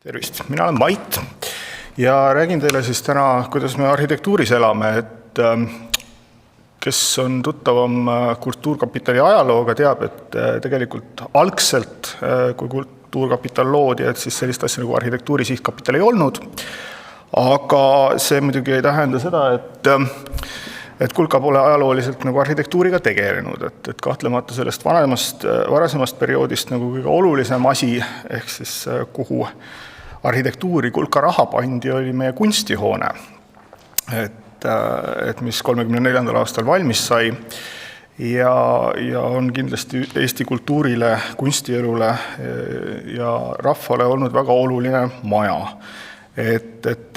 Tervist, mina olen Mait ja räägin teile siis täna, kuidas me arhitektuuris elame, et kes on tuttavam Kultuurkapitali ajalooga, teab, et tegelikult algselt, kui Kultuurkapital loodi, et siis sellist asja nagu arhitektuuri sihtkapital ei olnud, aga see muidugi ei tähenda seda, et Kulka pole ajalooliselt nagu arhitektuuriga tegelenud, et kahtlemata sellest varasemast perioodist nagu kõige olulisem asi, ehk siis kuhu arhitektuuri Kulka raha pandi, oli meie kunstihoone, et mis 34. aastal valmis sai ja on kindlasti Eesti kultuurile, kunstielule ja rahvale olnud väga oluline maja.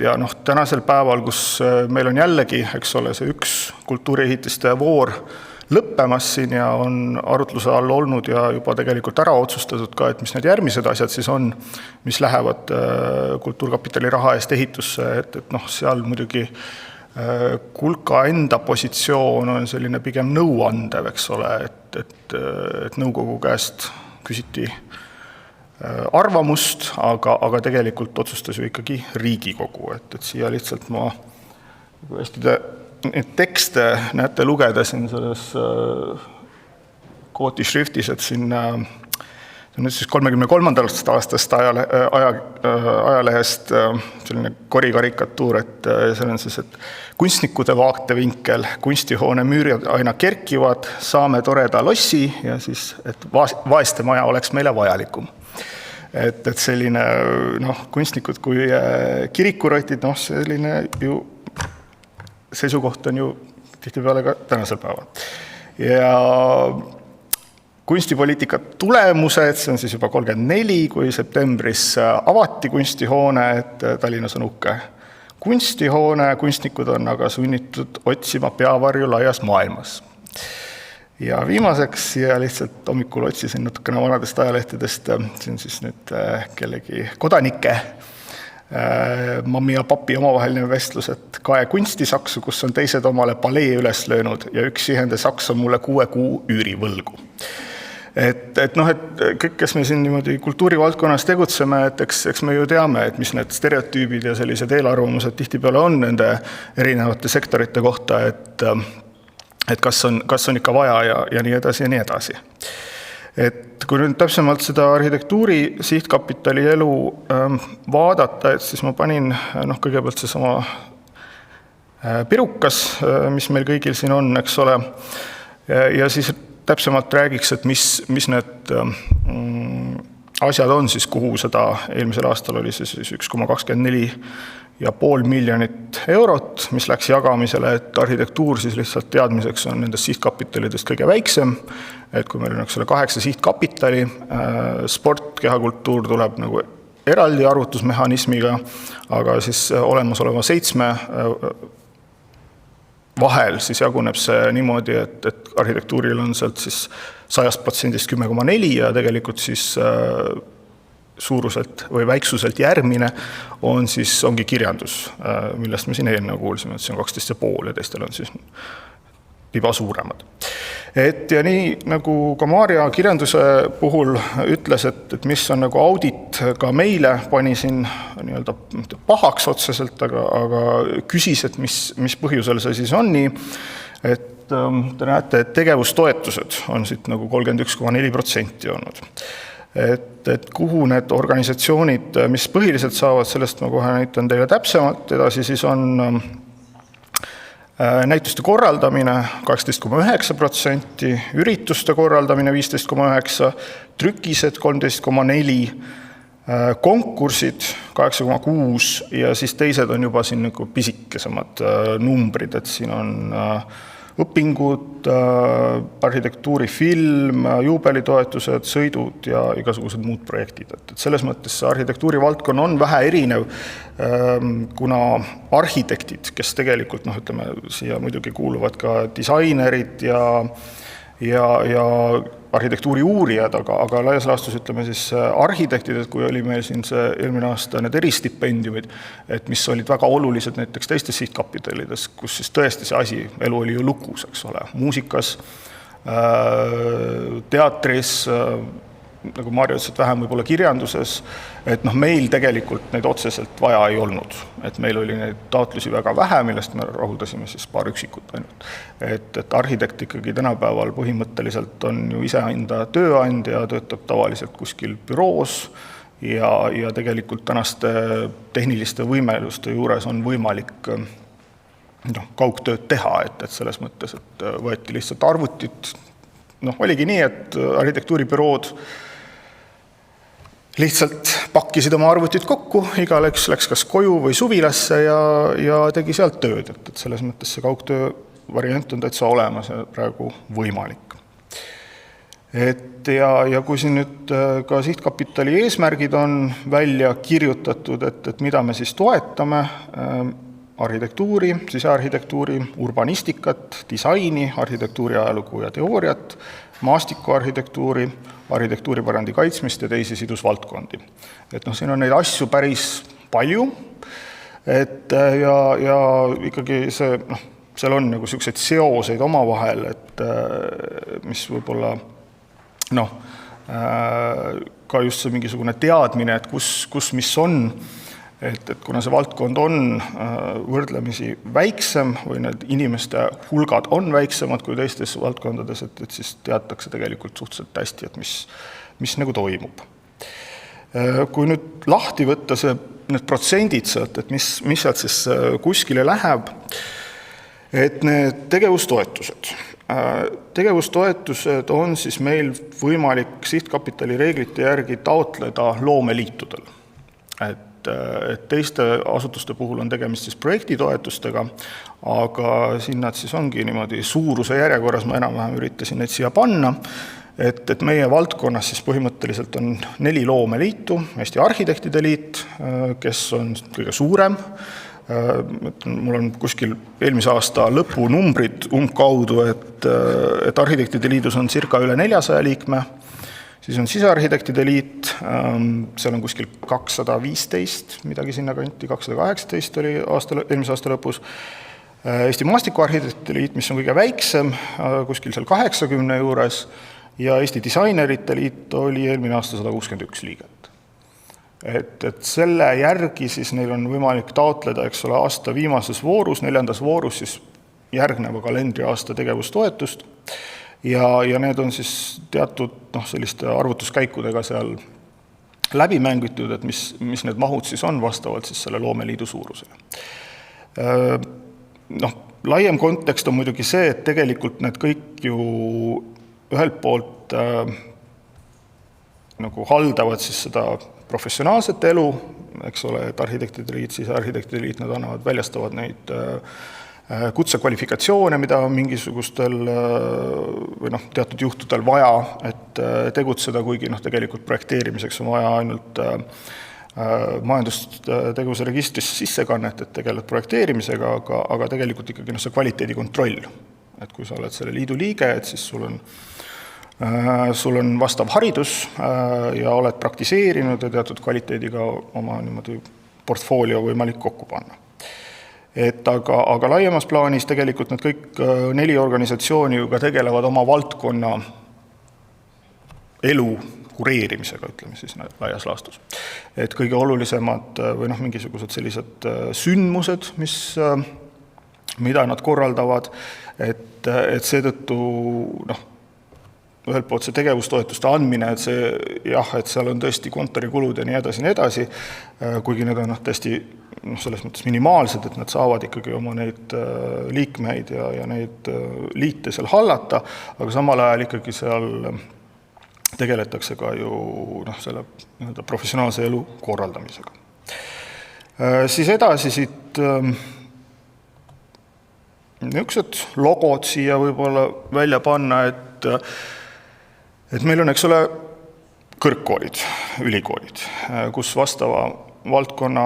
Ja tänasel päeval, kus meil on jällegi, eks ole, see üks kultuuriehitiste voor lõppemas siin ja on arutluse all olnud ja juba tegelikult ära otsustatud ka, et mis need järgmised asjad siis on, mis lähevad Kultuurkapitali raha eest ehitusse, et seal muidugi Kulka enda positsioon on selline pigem nõuandev, eks ole, et nõukogu käest küsiti arvamust, aga tegelikult otsustas ju ikkagi Riigikogu, et siia lihtsalt ma hästi neid tekste näete lugeda siin selles kooti šriftis, et siin on siis 33. aastast ajalehest selline korikarikatuur, et seal on siis, et kunstnikude vaatevinkel, kunstihoone müürid aina kerkivad, saame toreda lossi ja siis, et vaeste maja oleks meile vajalikum. Et selline kunstnikud kui kirikurotid, selline ju seisukoht on ju tihtipeale ka tänasel päeval. Ja kunstipoliitika tulemused, see on siis juba 34, kui septembris avati kunstihoone, et Tallinnas on uhke kunstihoone, kunstnikud on aga sunnitud otsima peavarju laias maailmas. Ja viimaseks siia lihtsalt hommikul otsisin natukene vanadest ajalehtedest, see on siis nüüd kellegi kodanike mammi ja papi omavaheline vestlus, et Kae kunstisaksu, kus on teised omale palee üles löönud ja üks sihende saks on mulle 6 kuu üürivõlgu. Et kõik, kes me siin niimoodi kultuurivaldkonnas tegutseme, et eks me ju teame, et mis need stereotüübid ja sellised eelarvamused tihtipeale on nende erinevate sektorite kohta, et kas on ikka vaja ja nii edasi ja nii edasi. Et kui nüüd täpsemalt seda arhitektuuri sihtkapitali elu vaadata, et siis ma panin kõigepealt see sama pirukas, mis meil kõigil siin on, eks ole, ja siis täpsemalt räägiks, et mis need asjad on siis, kuhu seda eelmisel aastal oli see siis 1,24,5 miljonit eurot, mis läks jagamisele, et arhitektuur siis lihtsalt teadmiseks on nendest sihtkapitalidest kõige väiksem, et kui meil on 8 sihtkapitali, sport, kehakultuur tuleb nagu eraldi arvutusmehhanismiga, aga siis olemasoleva 7 vahel siis jaguneb see niimoodi, et arhitektuuril on sealt siis 100% 10,4 ja tegelikult siis suuruselt või väiksuselt järgmine ongi kirjandus, millest me siin eelnõu kuulsime, et see on 12,5 ja teistel on siis liba suuremad. Ja nii nagu ka Maarja kirjanduse puhul ütles, et mis on nagu audit ka meile, pani siin nii-öelda pahaks otseselt, aga küsis, et mis põhjusel see siis on nii, et te näete, et tegevustoetused on siit nagu 31,4% olnud. Et kuhu need organisatsioonid, mis põhiliselt saavad, sellest ma kohe näitan teile täpsemalt, edasi siis on näituste korraldamine 18,9%, ürituste korraldamine 15,9%, trükised 13,4%, konkursid 8,6% ja siis teised on juba siin nagu pisikesemad numbrid, et siin on õpingud, arhitektuurifilm, juubelitoetused, sõidud ja igasugused muud projektid. Et selles mõttes see arhitektuurivaldkonna on vähe erinev, kuna arhitektid, kes tegelikult, siia muidugi kuuluvad ka disainerid ja arhitektuuri uurijad, aga laias laastus ütleme siis arhitektid, et kui oli meil siin see eelmine aasta need eristipendiumid, et mis olid väga olulised näiteks teistes sihtkapitalides, kus siis tõesti see asi, elu oli ju lukus, eks ole, muusikas, teatris, nagu Marju ütles, et vähem võib-olla kirjanduses, et meil tegelikult neid otseselt vaja ei olnud. Et meil oli neid taotlusi väga vähe, millest me rahuldasime siis paar üksikut ainult. Et arhitekt ikkagi tänapäeval põhimõtteliselt on ju iseenda tööandja, töötab tavaliselt kuskil büroos ja tegelikult tänaste tehniliste võimeluste juures on võimalik kaugtööd teha, et selles mõttes, et võeti lihtsalt arvutit. Oligi nii, et arhitektuuribürood lihtsalt pakkisid oma arvutit kokku, igaleks läks kas koju või suvilasse ja tegi sealt tööd, et selles mõttes see kaugtöö variant on täitsa olemas ja praegu võimalik. Ja kui siin nüüd ka sihtkapitali eesmärgid on välja kirjutatud, et mida me siis toetame, arhitektuuri, sisearhitektuuri, urbanistikat, disaini, arhitektuuri ajalugu ja teooriat, maastikuarhitektuuri, arhitektuuripärandi kaitsmist ja teisi sidusvaldkondi. Et siin on neid asju päris palju, ja ikkagi seal on nagu selliseid seoseid omavahel, et mis võib-olla ka just see mingisugune teadmine, et kus mis on, et kuna see valdkond on võrdlemisi väiksem või need inimeste hulgad on väiksemad kui teistes valdkondades, et siis teatakse tegelikult suhteliselt hästi, et mis nagu toimub. Kui nüüd lahti võtta need protsendid sealt, et mis sealt siis kuskile läheb, et need tegevustoetused. Tegevustoetused on siis meil võimalik sihtkapitali reeglite järgi taotleda loomeliitudel. Et teiste asutuste puhul on tegemist siis projektitoetustega, aga siin nad siis ongi niimoodi suuruse järjekorras, ma enam-vähem üritasin neid siia panna, et meie valdkonnas siis põhimõtteliselt on 4 loomeliitu, Eesti Arhitektide Liit, kes on kõige suurem, mul on kuskil eelmise aasta lõpunumbrid umbkaudu, et Arhitektide Liidus on circa üle 400 liikme, siis on Sisearhitektide Liit, seal on kuskil 215, midagi sinna kanti, 218 oli eelmise aasta lõpus. Eesti Maastikuarhitektide Liit, mis on kõige väiksem, kuskil seal 80 juures, ja Eesti Disainerite Liit oli eelmine aasta 161 liiget. Et selle järgi siis neil on võimalik taotleda, aasta viimases voorus, 4. voorus siis järgneva kalendriaasta tegevustoetust, ja need on siis teatud selliste arvutuskäikudega seal läbi mängitud, et mis need mahud siis on vastavalt siis selle loomeliidu suurusele. Laiem kontekst on muidugi see, et tegelikult need kõik ju ühelt poolt nagu haldavad siis seda professionaalset elu, et Arhitektide Liit, Sisearhitektide Liit, nad annavad, väljastavad neid kutsekvalifikatsioone, mida on mingisugustel või teatud juhtudel vaja, et tegutseda, kuigi tegelikult projekteerimiseks on vaja ainult majandustegevuse registrisse sissekannet, et tegeled projekteerimisega, aga tegelikult ikkagi see kvaliteedikontroll. Et kui sa oled selle liidu liige, et siis sul on vastav haridus ja oled praktiseerinud ja teatud kvaliteediga oma niimoodi portfoolio võimalik kokku panna. Aga laiemas plaanis tegelikult need kõik 4 organisatsiooni juba tegelevad oma valdkonna elu kureerimisega, ütleme siis laias laastus. Et kõige olulisemad või mingisugused sellised sündmused, mida nad korraldavad, et seetõttu ühelt poolt see tegevustoetuste andmine, et seal on tõesti kontorikulud ja nii edasi, kuigi need on tõesti selles mõttes minimaalsed, et nad saavad ikkagi oma neid liikmeid ja neid liite seal hallata, aga samal ajal ikkagi seal tegeletakse ka ju selle professionaalse elu korraldamisega. Siis edasi siit niisugused logod siia võib-olla välja panna, et meil on, kõrgkoolid, ülikoolid, kus vastava valdkonna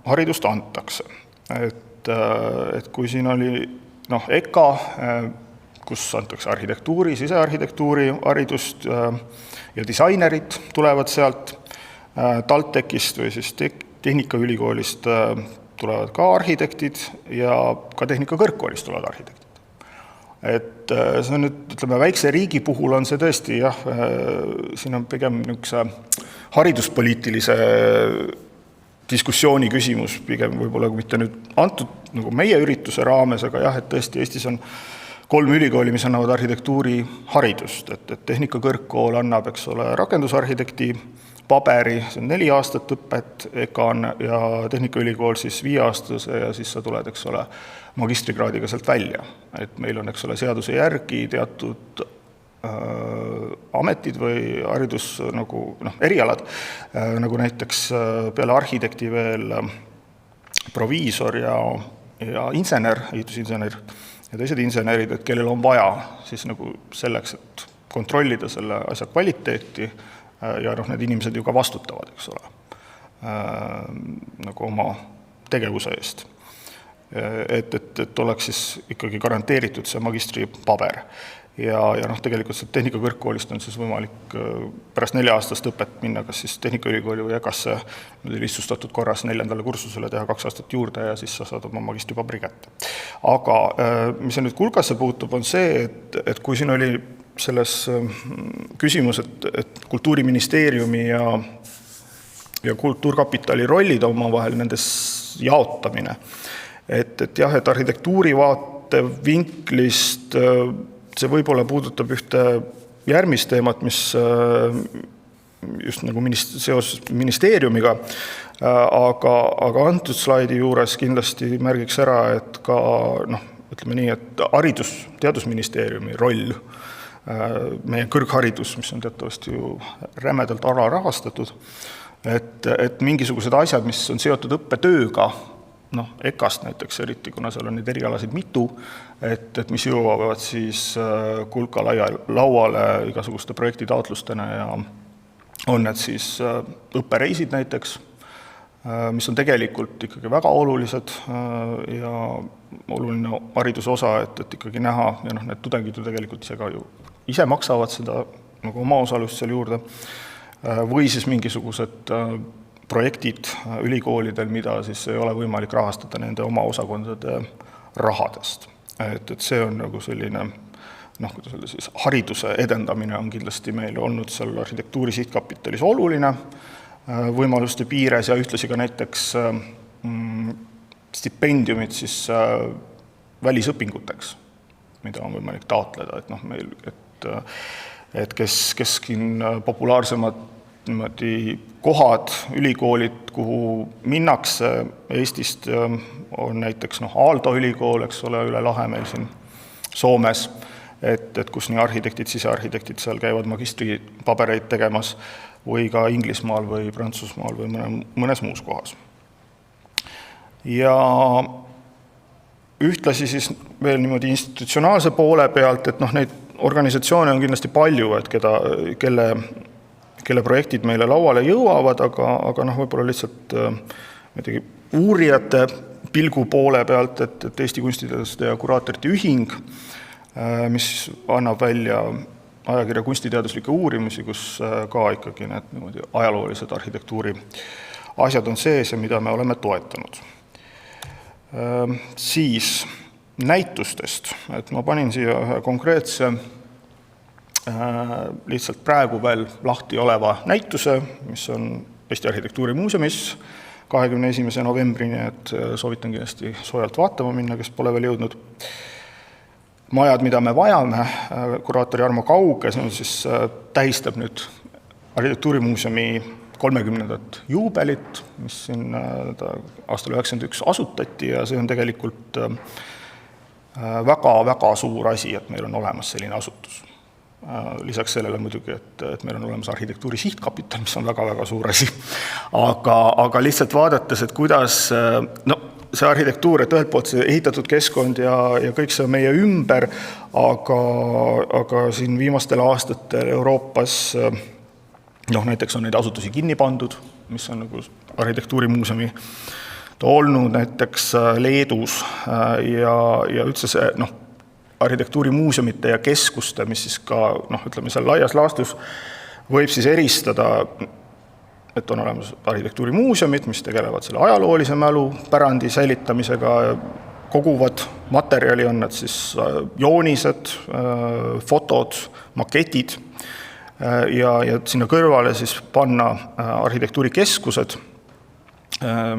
haridust antakse. Et kui siin oli EKA, kus antakse arhitektuuri, sisearhitektuuri haridust ja disainerid tulevad sealt, TalTechist või siis Tehnikaülikoolist tulevad ka arhitektid ja ka Tehnikakõrgkoolist tulevad arhitektid. Et see on nüüd, ütleme, väikse riigi puhul on see tõesti, jah, siin on pigem niisuguse hariduspoliitilise diskussiooni küsimus, pigem võib-olla mitte nüüd antud nagu meie ürituse raames, aga jah, et tõesti Eestis on 3 ülikooli, mis annavad arhitektuuri haridust, et tehnikakõrgkool annab, eks ole, rakendusarhitekti paberi, see on 4 aastat õpet, EKAN ja Tehnikaülikool siis 5-aastase ja siis sa tuled, eks ole, magistrikraadiga sealt välja. Et meil on, eks ole, seaduse järgi teatud ametid või haridus nagu, erialad, nagu näiteks peale arhitekti veel proviisor ja insener, ehitusinsener ja teised insenerid, et kellel on vaja siis nagu selleks, et kontrollida selle asja kvaliteeti ja need inimesed ju ka vastutavad, eks ole, nagu oma tegevuse eest. Et oleks siis ikkagi garanteeritud see magistripaber. Ja tegelikult see tehnikakõrgkoolist on siis võimalik pärast 4-aastast õpet minna kas siis Tehnikaülikooli või EKAsse lihtsustatud korras 4. kursusele teha 2 aastat juurde ja siis sa saad oma magistripabri kätte. Aga mis nüüd Kulkasse puutub, on see, et kui siin oli selles küsimus, et Kultuuriministeeriumi ja Kultuurkapitali rollid oma vahel nendes jaotamine, et jah, et arhitektuuri vaate vinklist see võib-olla puudutab ühte järgmist teemat, mis just nagu seoses ministeeriumiga, aga antud slaidi juures kindlasti märgiks ära, et ka, ütleme nii, et teadusministeeriumi roll, meie kõrgharidus, mis on teatavasti ju rämedalt alarahastatud, et mingisugused asjad, mis on seotud õppetööga, EKAst näiteks eriti, kuna seal on neid erialasid mitu, et mis jõuavad siis Kulka lauale igasuguste projektitaotlustena ja on need siis õppereisid näiteks, mis on tegelikult ikkagi väga olulised ja oluline hariduse osa, et ikkagi näha ja need tudengid ju tegelikult ise maksavad seda nagu oma osalust seal juurde või siis mingisugused projektid ülikoolidel, mida siis ei ole võimalik rahastada nende oma osakondade rahadest. Et see on nagu selline, kuidas öelda siis, hariduse edendamine on kindlasti meil olnud seal arhitektuuri sihtkapitalis oluline võimaluste piires ja ühtlasi ka näiteks stipendiumid siis välisõpinguteks, mida on võimalik taotleda, et kes populaarsemad kohad, ülikoolid, kuhu minnakse Eestist, on näiteks Aalto ülikool, eks ole, üle lahe meil siin Soomes, et kus nii arhitektid, sisearhitektid seal käivad magistripabereid tegemas või ka Inglismaal või Prantsusmaal või mõnes muus kohas. Ja ühtlasi siis veel niimoodi institutsionaalse poole pealt, et neid organisatsioone on kindlasti palju, et kelle projektid meile lauale jõuavad, aga võib-olla lihtsalt uurijate pilgu poole pealt, et Eesti kunstiteaduste ja kuraatorite ühing, mis annab välja ajakirja kunstiteaduslikke uurimusi, kus ka ikkagi need ajaloolised arhitektuuri asjad on sees ja mida me oleme toetanud. Siis näitustest, et ma panin siia ühe konkreetse lihtsalt praegu veel lahti oleva näituse, mis on Eesti Arhitektuurimuuseumis 21. novembrini, et soovitan kindlasti soojalt vaatama minna, kes pole veel jõudnud. Majad, mida me vajame, kuraator Jarmo Kauge, see on siis tähistab nüüd Arhitektuurimuuseumi 30. juubelit, mis siin aastal 1991 asutati ja see on tegelikult väga-väga suur asi, et meil on olemas selline asutus. Lisaks sellele muidugi, et meil on olemas arhitektuuri sihtkapital, mis on väga-väga suur asi. Aga lihtsalt vaadates, et kuidas see arhitektuur, et ühelt poolt see ehitatud keskkond ja kõik see on meie ümber, aga siin viimastel aastatel Euroopas näiteks on neid asutusi kinni pandud, mis on nagu arhitektuurimuuseumi olnud näiteks Leedus ja üldse see arhitektuurimuuseumite ja keskuste, mis siis ka, ütleme, seal laias laastus võib siis eristada, et on olemas arhitektuurimuuseumid, mis tegelevad selle ajaloolise mälu pärandi säilitamisega koguvad materjali, on need siis joonised, fotod, maketid ja sinna kõrvale siis panna arhitektuurikeskused,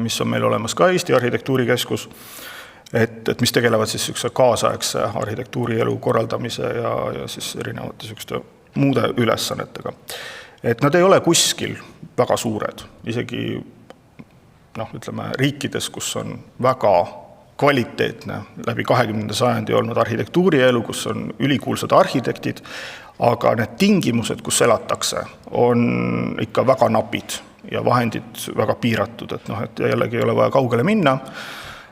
mis on meil olemas ka Eesti Arhitektuurikeskus, et mis tegelevad siis kaasaegse arhitektuurielu korraldamise ja siis erinevate muude ülesannetega. Et nad ei ole kuskil väga suured, isegi ütleme, riikides, kus on väga kvaliteetne läbi 20. sajandi olnud arhitektuurielu, kus on ülikuulsad arhitektid, aga need tingimused, kus elatakse, on ikka väga napid ja vahendid väga piiratud, et jällegi ei ole vaja kaugele minna.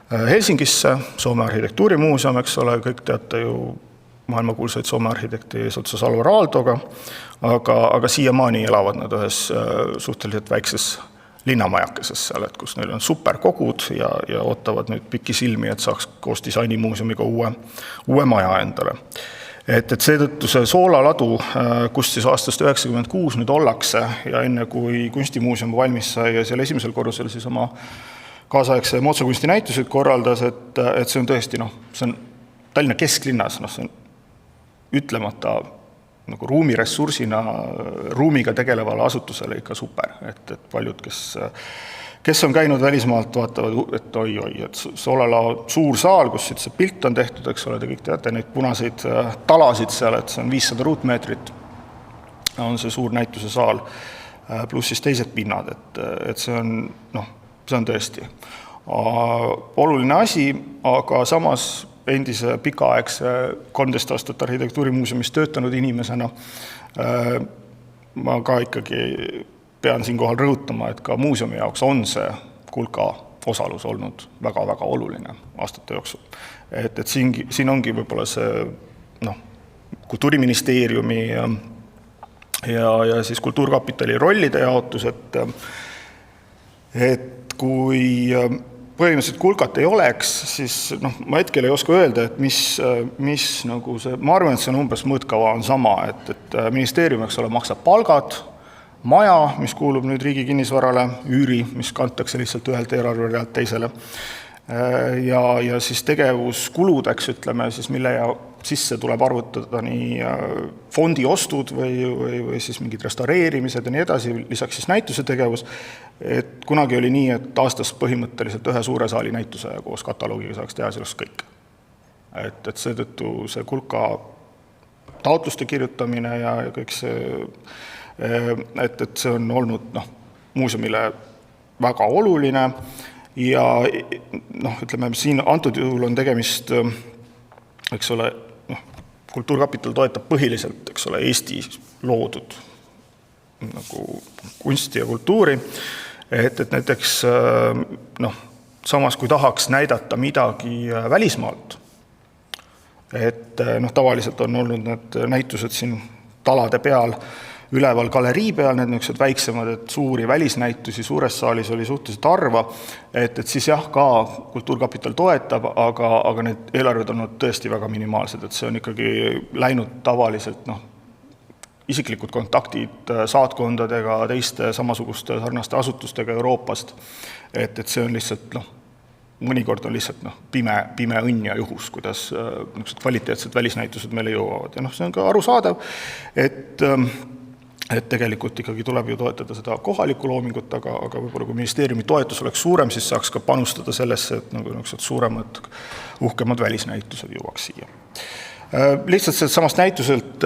Helsingisse, Soome arhitektuurimuuseum, eks ole, kõik teate ju maailmakuulsaid Soome arhitekti eesotsas Alvar Aaltoga, aga siiamaani elavad nad ühes suhteliselt väikses linnamajakeses seal, et kus neil on superkogud ja ootavad nüüd pikki silmi, et saaks koos disainimuuseumiga uue maja endale. Et seetõttu see Soolaladu, kus siis aastast 1996 nüüd ollakse ja enne kui kunstimuuseum valmis sai ja seal esimesel korrusel siis oma kaasaegse moodsakunsti näituseid korraldas, et see on tõesti, see on Tallinna kesklinnas, see on ütlemata nagu ruumiressursina ruumiga tegelevale asutusele ikka super, et paljud, kes on käinud välismaalt, vaatavad, et oi, et Soolala suur saal, kus see pilt on tehtud, eks ole, te kõik teate neid punaseid talasid seal, et see on 500 ruutmeetrit, on see suur näituse saal, pluss siis teised pinnad, et see on tõesti oluline asi, aga samas endise pikaaegse 13 aastat arhitektuurimuuseumis töötanud inimesena ma ka ikkagi pean siinkohal rõhutama, et ka muuseumi jaoks on see Kulka osalus olnud väga-väga oluline aastate jooksul. Et siin ongi võib-olla see Kultuuriministeeriumi ja siis Kultuurkapitali rollide jaotus, et kui põhimõtteliselt Kulkat ei oleks, siis ma hetkel ei oska öelda, et mis nagu see, ma arvan, et see on umbes mõõtkava on sama, et ministeerium, eks ole, maksab palgad, maja, mis kuulub nüüd riigi kinnisvarale, üüri, mis kantakse lihtsalt ühelt eelarverealt teisele, ja siis tegevuskuludeks, ütleme, siis mille sisse tuleb arvutada nii fondi ostud või siis mingid restaureerimised ja nii edasi, lisaks siis näituse tegevus, et kunagi oli nii, et aastas põhimõtteliselt ühe suure saali näituse koos kataloogiga saaks teha sellest kõik. Et seetõttu see Kulka taotluste kirjutamine ja kõik see, et see on olnud muuseumile väga oluline ja ütleme, siin antud juhul on tegemist, eks ole, Kultuurkapital toetab põhiliselt, eks ole, Eesti loodud nagu kunsti ja kultuuri, et näiteks samas kui tahaks näidata midagi välismaalt, et tavaliselt on olnud need näitused siin talade peal, üleval galerii peal, need niisugused väiksemad, et suuri välisnäitusi suures saalis oli suhteliselt harva, et siis jah, ka Kultuurkapital toetab, aga need eelarved on tõesti väga minimaalsed, et see on ikkagi läinud tavaliselt isiklikud kontaktid saatkondadega, teiste samasuguste sarnaste asutustega Euroopast, et see on lihtsalt, mõnikord on lihtsalt pime õnn ja juhus, kuidas kvaliteetsed välisnäitused meile jõuavad. Ja see on ka arusaadav, et tegelikult ikkagi tuleb ju toetada seda kohalikku loomingut, aga võib-olla kui ministeeriumi toetus oleks suurem, siis saaks ka panustada sellesse, et suuremad, uhkemad välisnäitused jõuaks siia. Lihtsalt samast näituselt,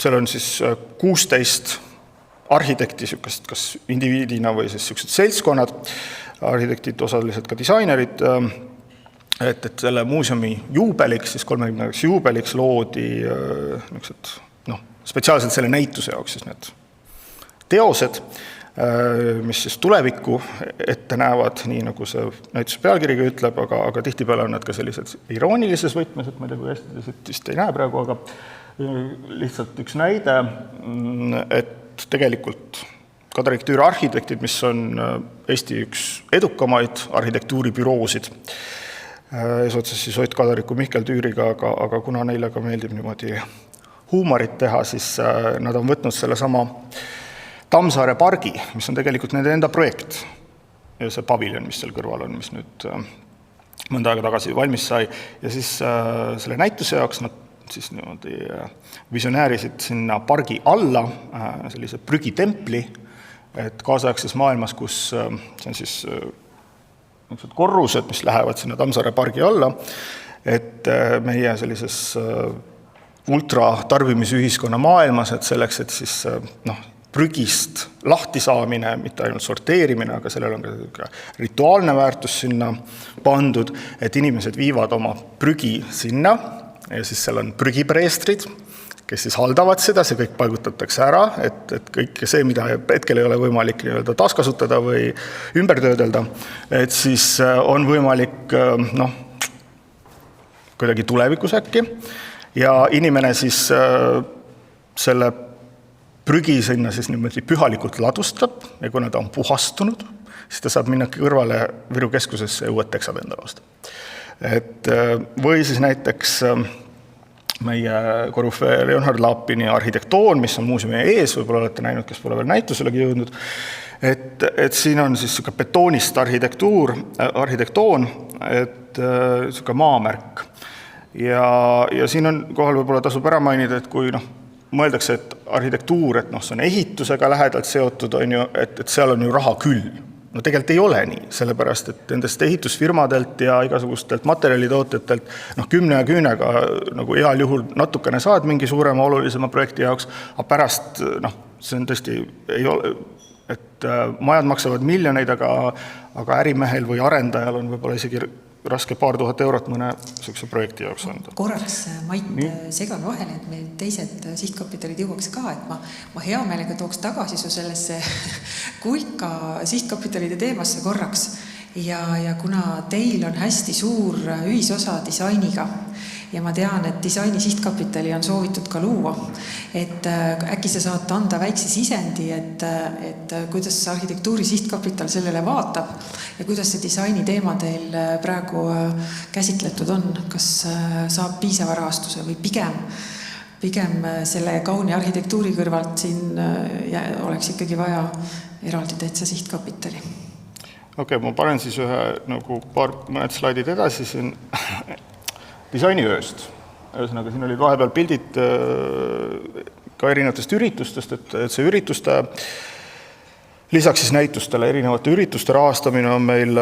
seal on siis 16 arhitekti, kas indiviidina või siis seltskonnad, arhitektid, osaliselt ka disainerid, et selle muuseumi juubeliks, siis 30. juubeliks loodi spetsiaalselt selle näituse jaoks siis need teosed, mis siis tulevikku ette näevad, nii nagu see näituse pealkiriga ütleb, aga tihtipeale on need ka sellised iroonilises võtmes, et ma ei tea, kui hästi vist ei näe praegu, aga lihtsalt üks näide, et tegelikult Kadarik Tüüri arhitektid, mis on Eesti üks edukamaid arhitektuuribüroosid, eesotsas siis Ott Kadariku Mihkel Tüüriga, aga kuna neile ka meeldib niimoodi huumorit teha, siis nad on võtnud selle sama Tammsaare pargi, mis on tegelikult nende enda projekt ja see paviljon, mis seal kõrval on, mis nüüd mõnda aega tagasi valmis sai ja siis selle näituse jaoks nad siis niimoodi visionäärisid sinna pargi alla sellise prügitempli, et kaasaegses maailmas, kus see on siis korrused, mis lähevad sinna Tammsaare pargi alla, et meie sellises ultratarbimisühiskonna maailmas, et selleks, et siis prügist lahti saamine, mitte ainult sorteerimine, aga sellel on ka rituaalne väärtus sinna pandud, et inimesed viivad oma prügi sinna ja siis seal on prügipreestrid, kes siis haldavad seda, see kõik paigutatakse ära, et kõik see, mida hetkel ei ole võimalik taaskasutada või ümber töödelda, et siis on võimalik kuidagi tulevikus äkki ja inimene siis selle prügi sinna siis niimoodi pühalikult ladustab ja kuna ta on puhastunud, siis ta saab minna kõrvale Viru keskusesse ja uued teksad endale osta. Või siis näiteks meie korüfee Leonhard Laapini arhitektoon, mis on muuseumi ees, võib-olla olete näinud, kes pole veel näituselegi jõudnud, et siin on siis betoonist arhitektoon, et selline maamärk. Ja siin on kohal võib-olla tasub ära mainida, et kui mõeldakse, et arhitektuur, et see on ehitusega lähedalt seotud, on ju, et seal on ju raha küll. No tegelikult ei ole nii, sellepärast, et nendest ehitusfirmadelt ja igasugustelt materjalitootjatelt 10 ja küünega nagu heal juhul natukene saad mingi suurema olulisema projekti jaoks, aga pärast, see on tõesti, ei ole, et majad maksavad miljoneid, aga ärimehel või arendajal on võib-olla isegi raske paar tuhat eurot mõne sellise projekti jaoks anda. Korraks, Mait, segan vahele, et meil teised sihtkapitalid jõuaks ka, et ma hea meelega tooks tagasi su sellesse kulka sihtkapitalide teemasse korraks. Ja kuna teil on hästi suur ühisosa disainiga ja ma tean, et disaini sihtkapitali on soovitud ka luua, et äkki sa saad anda väikse sisendi, et kuidas arhitektuuri sihtkapital sellele vaatab ja kuidas see disaini teema teil praegu käsitletud on, kas saab piisava rahastuse või pigem selle kauni arhitektuuri kõrvalt siin oleks ikkagi vaja eraldi täitsa sihtkapitali. Okei, ma panen siis mõned slaidid edasi siin disainiööst. Ühesõnaga, siin olid vahepeal pildid ka erinevatest üritustest, et see ürituste, lisaks siis näitustele erinevate ürituste rahastamine on meil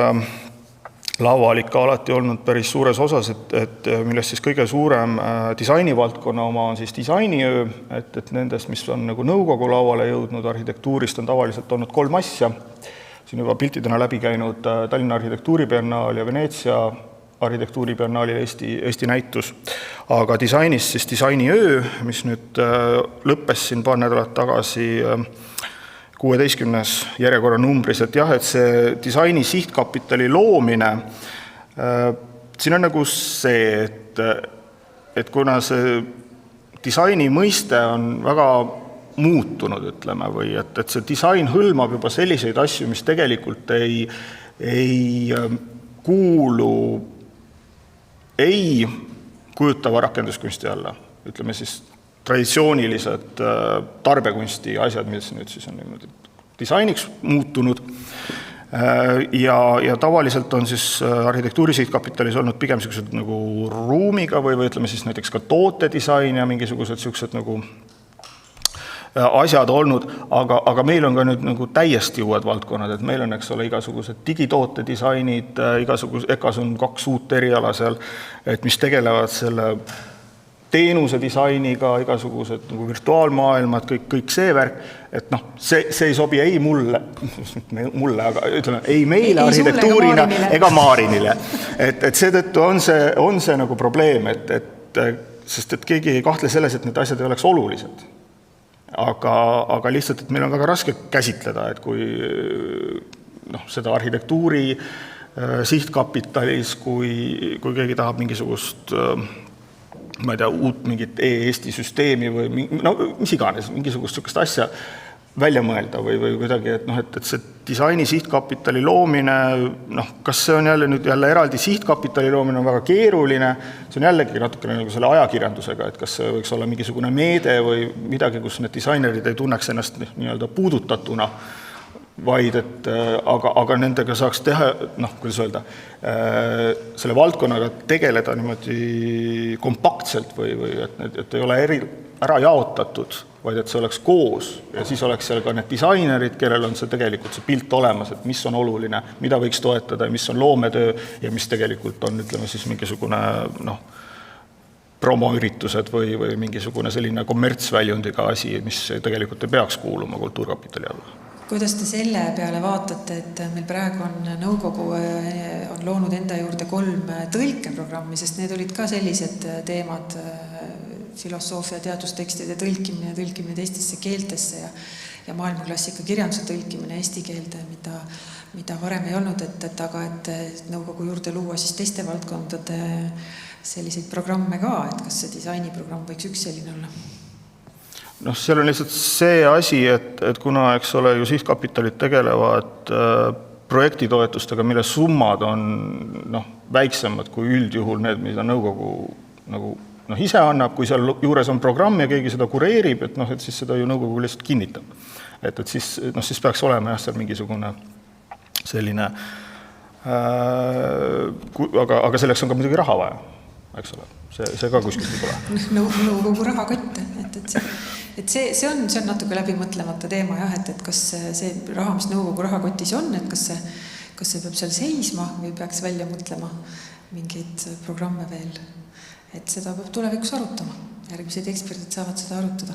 laual ikka alati olnud päris suures osas, et millest siis kõige suurem disainivaldkonna oma on siis disainiöö, et nendest, mis on nagu nõukogu lauale jõudnud arhitektuurist, on tavaliselt olnud 3 asja. Siin juba piltidena läbi käinud Tallinna arhitektuuribiennaal ja Veneetsia arhitektuuribiennaali Eesti näitus. Aga disainis siis disainiöö, mis nüüd lõppes siin paar nädalat tagasi 16. järjekorra numbris, et jah, et see disaini sihtkapitali loomine, siin on nagu see, et kuna see disaini mõiste on väga muutunud, ütleme, või et see disain hõlmab juba selliseid asju, mis tegelikult ei kuulu ei kujutava rakenduskunsti alla, ütleme siis traditsioonilised tarbekunsti asjad, mis nüüd siis on disainiks muutunud ja tavaliselt on siis arhitektuuri sihtkapitalis olnud pigem sellised nagu ruumiga või ütleme siis näiteks ka tootedisain ja mingisugused sellised nagu asjad olnud, aga meil on ka nüüd nagu täiesti uued valdkonnad, et meil on, eks ole, igasugused digitootedisainid, EKAs on 2 uut eriala seal, et mis tegelevad selle teenuse disainiga, igasugused nagu virtuaalmaailmad, kõik see värk, et see ei sobi ei mulle, aga ütleme, ei meile arhitektuurina ega Maarinile. Et seetõttu on see nagu probleem, sest et keegi ei kahtle selles, et need asjad ei oleks olulised. Aga lihtsalt, et meil on väga raske käsitleda, et kui seda arhitektuuri sihtkapitalis, kui keegi tahab mingisugust, ma ei tea, uut mingit e-Eesti süsteemi või mis iganes, mingisugust sellist asja välja mõelda või kuidagi, et see disaini sihtkapitali loomine, kas see on jälle eraldi sihtkapitali loomine on väga keeruline, see on jällegi natukene nagu selle ajakirjandusega, et kas see võiks olla mingisugune meede või midagi, kus need disainerid ei tunneks ennast nii-öelda puudutatuna vaid et aga nendega saaks teha, kuidas öelda, selle valdkonnaga tegeleda niimoodi kompaktselt või et ei ole ära jaotatud, vaid et see oleks koos ja siis oleks seal ka need disainerid, kellel on see tegelikult see pilt olemas, et mis on oluline, mida võiks toetada ja mis on loometöö ja mis tegelikult on, ütleme siis mingisugune promoüritused või mingisugune selline kommertsväljundiga asi, mis tegelikult ei peaks kuuluma Kultuurkapitali alla. Kuidas te selle peale vaatate, et meil praegu on nõukogu on loonud enda juurde 3 tõlkeprogrammi, sest need olid ka sellised teemad, filosoofia, teadustekstide tõlkimine teistesse keeltesse ja maailmaklassika kirjanduse tõlkimine eesti keelde, mida varem ei olnud, aga et nõukogu juurde luua siis teiste valdkondade selliseid programme ka, et kas see disainiprogramm võiks üks selline olla? Seal on lihtsalt see asi, et kuna, eks ole, ju sihtkapitalid tegelevad projektitoetustega, mille summad on väiksemad kui üldjuhul need, mida nõukogu ise annab, kui seal juures on programm ja keegi seda kureerib, et siis seda ju nõukogu lihtsalt kinnitab. Et siis peaks olema seal mingisugune selline, aga selleks on ka muidugi raha vaja, eks ole. See ka kuskilt ei tule. Nõukogu rahakott, et see on natuke läbi mõtlemata teema, jah, et kas see raha, mis nõukogu rahakotis on, et kas see peab seal seisma või peaks välja mõtlema mingeid programme veel. Et seda peab tulevikus arutama. Järgmised eksperdid saavad seda arutada.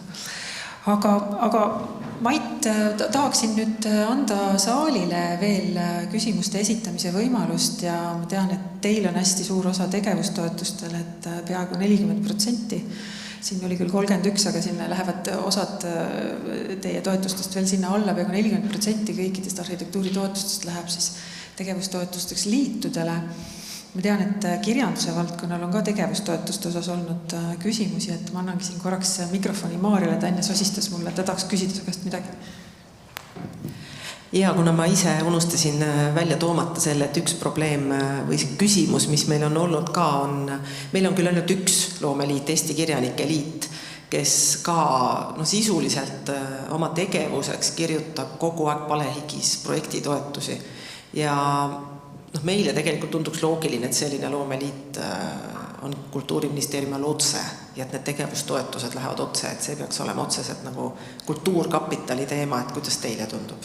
Aga Mait, tahaksin nüüd anda saalile veel küsimuste esitamise võimalust ja ma tean, et teil on hästi suur osa tegevustoetustel, et peaaegu 40%. Siin oli küll 31, aga sinna lähevad osad teie toetustest veel sinna alla, peaaegu 40% kõikidest arhitektuuritoetustest läheb siis tegevustoetusteks liitudele. Ma tean, et kirjanduse valdkonnal on ka tegevustoetuste osas olnud küsimusi, et ma annangi siin korraks mikrofoni Maarile, ta enne sosistas mulle, ta tahaks küsida su käest midagi. Ja kuna ma ise unustasin välja toomata selle, et üks probleem või küsimus, mis meil on olnud ka on, meil on küll ainult üks loomeliit, Eesti Kirjanike Liit, kes ka sisuliselt oma tegevuseks kirjutab kogu aeg palehigis projektitoetusi ja meile tegelikult tunduks loogiline, et selline loomeliit on Kultuuriministeeriumi all otse ja et need tegevustoetused lähevad otse, et see peaks olema otseselt nagu Kultuurkapitali teema, et kuidas teile tundub?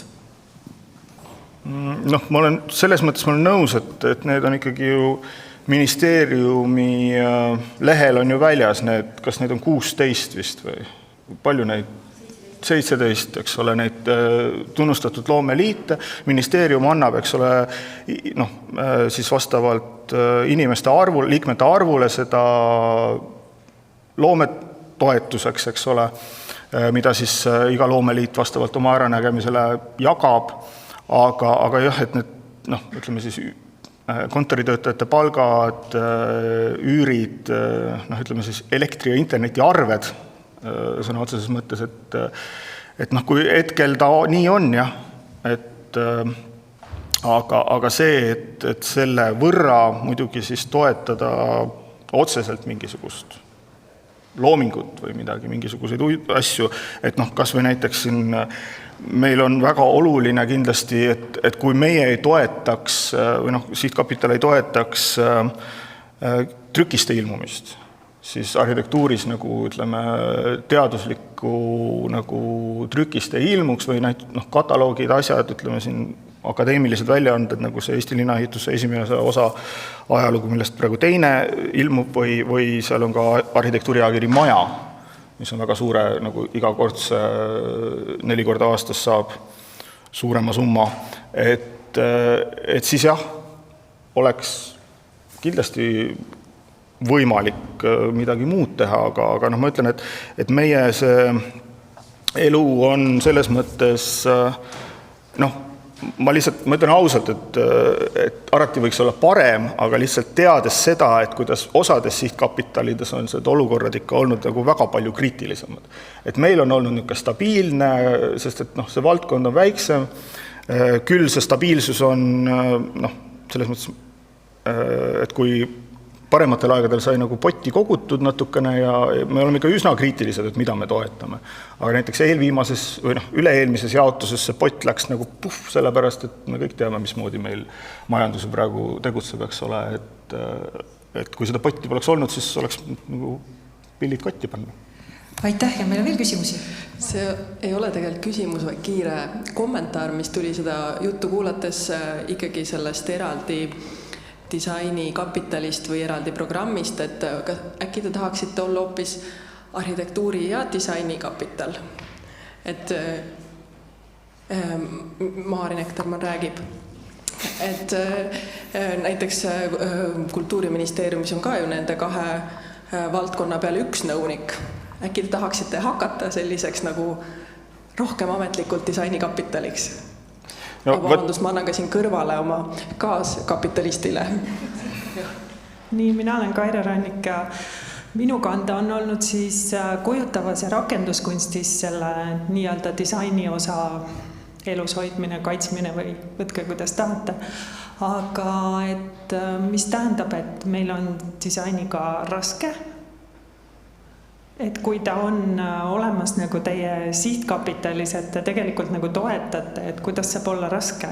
Ma olen selles mõttes nõus, et need on ikkagi ju ministeeriumi lehel on ju väljas need, kas need on 16 vist või palju neid? 17, eks ole, neid tunnustatud loomeliite. Ministeerium annab, eks ole, siis vastavalt inimeste arvule, liikmete arvule seda loometoetuseks, eks ole, mida siis iga loomeliit vastavalt oma äranägemisele jagab. Aga jah, et need, ütleme siis kontoritöötajate palgad, üürid, ütleme siis elektri- ja interneti arved, sõna otseses mõttes, et kui hetkel ta nii on, jah, aga see, et selle võrra muidugi siis toetada otseselt mingisugust loomingut või midagi, mingisuguseid asju, et kas või näiteks siin meil on väga oluline kindlasti, et kui meie ei toetaks või sihtkapital ei toetaks trükiste ilmumist, siis arhitektuuris ütleme, teaduslikku trükiste ilmuks või kataloogid, asjad, ütleme siin akadeemilised väljaanded, nagu see Eesti linnaehituse esimene osa ajalugu, millest praegu teine ilmub või seal on ka arhitektuuriajakiri Maja, mis on väga suure, igakordse 4 korda aastas saab suurema summa, et siis jah, oleks kindlasti võimalik midagi muud teha, aga ma ütlen, et meie see elu on selles mõttes, ma ütlen ausalt, et alati võiks olla parem, aga lihtsalt teades seda, et kuidas osades sihtkapitalides on see olukorrad ikka olnud väga palju kriitilisemad. Et meil on olnud niisugune stabiilne, sest et see valdkond on väiksem, küll see stabiilsus on selles mõttes, et kui parematel aegadel sai nagu potti kogutud natukene ja me oleme ikka üsna kriitilised, et mida me toetame. Aga näiteks eelviimases või üle-eelmises jaotuses see pott läks nagu sellepärast, et me kõik teame, mismoodi meil majanduse praegu tegutseb, eks ole, et kui seda potti poleks olnud, siis oleks nagu pillid kotti panna. Aitäh ja meil on veel küsimusi. See ei ole tegelikult küsimus, vaid kiire kommentaar, mis tuli seda juttu kuulates ikkagi sellest eraldi disainikapitalist või eraldi programmist, et äkki te tahaksite olla hoopis arhitektuuri ja disainikapital. Et Maarin Ektermann räägib, et näiteks Kultuuriministeeriumis on ka ju nende kahe valdkonna peale üks nõunik. Äkki te tahaksite hakata selliseks nagu rohkem ametlikult disainikapitaliks? No, vabandust, ma annan ka siin kõrvale oma kaaskapitalistile. Nii, mina olen Kaire Rannik ja minu kanda on olnud siis kujutavas ja rakenduskunstis selle nii-öelda disaini osa elus hoidmine, kaitsmine või võtke, kuidas tahate. Aga et mis tähendab, et meil on disainiga raske, et kui ta on olemas nagu teie sihtkapitalis, et te tegelikult nagu toetate, et kuidas saab olla raske.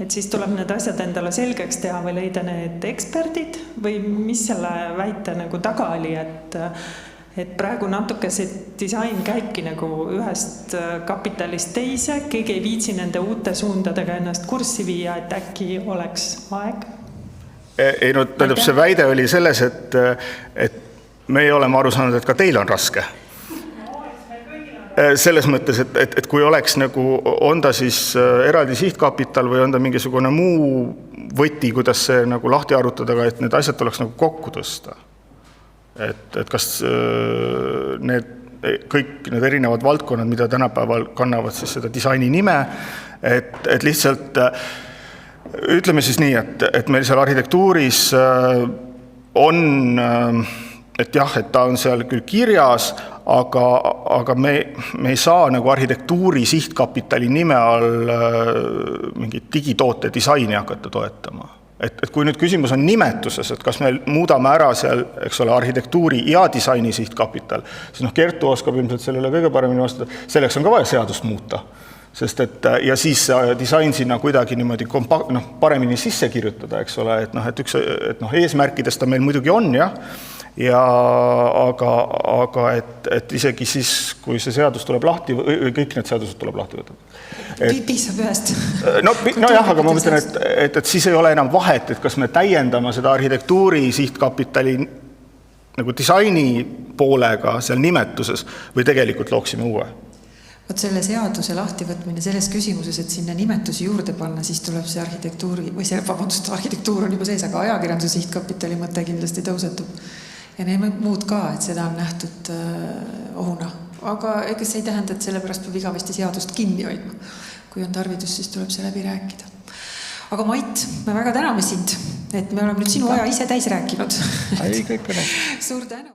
Et siis tuleb need asjad endale selgeks teha või leida need eksperdid või mis selle väite nagu taga oli, et praegu natuke see disain käibki nagu ühest kapitalist teise, keegi ei viitsi nende uute suundadega ennast kurssi viia, et äkki oleks aeg? Ei, no tähendab, see väide oli selles, et me oleme aru saanud, et ka teil on raske. Selles mõttes, et kui oleks nagu, on ta siis eraldi sihtkapital või on ta mingisugune muu võti, kuidas see nagu lahti arutada, et need asjad tuleks nagu kokku tõsta. Et kas kõik need erinevad valdkonnad, mida tänapäeval kannavad siis seda disaini nime, et lihtsalt ütleme siis nii, et meil seal arhitektuuris on et jah, et ta on seal küll kirjas, aga me ei saa nagu arhitektuuri sihtkapitali nime all mingit digitoote disaini hakata toetama. Et kui nüüd küsimus on nimetuses, et kas me muudame ära seal, eks ole, arhitektuuri ja disaini sihtkapital, siis Kertu oskab ilmselt sellele kõige paremini vastada, selleks on ka vaja seadust muuta. Sest et, ja siis disain sinna kuidagi niimoodi paremini sisse kirjutada, eks ole, et eesmärkidest ta meil muidugi on, jah, ja aga et isegi siis, kui see seadus tuleb lahti, või kõik need seadused tuleb lahti võtta. Piisab ühest. No jah, aga ma mõtlen, et siis ei ole enam vahet, et kas me täiendame seda arhitektuuri sihtkapitali nagu disaini poolega seal nimetuses või tegelikult looksime uue. Võt selle seaduse lahtivõtmine selles küsimuses, et sinna nimetusi juurde panna, siis tuleb see arhitektuuri, või see, vabandust, arhitektuur on juba sees, aga ajakirjanduse sihtkapitali mõte kindlasti tõusetub. Ja need muud ka, et seda on nähtud ohuna. Aga ega see ei tähenda, et selle pärast peab igavesti seadust kinni hoidma. Kui on tarvidus, siis tuleb see läbi rääkida. Aga Mait, me väga täname sind, et me oleme nüüd sinu aja ise täis rääkinud. Ei, kõik on. Suur tänu.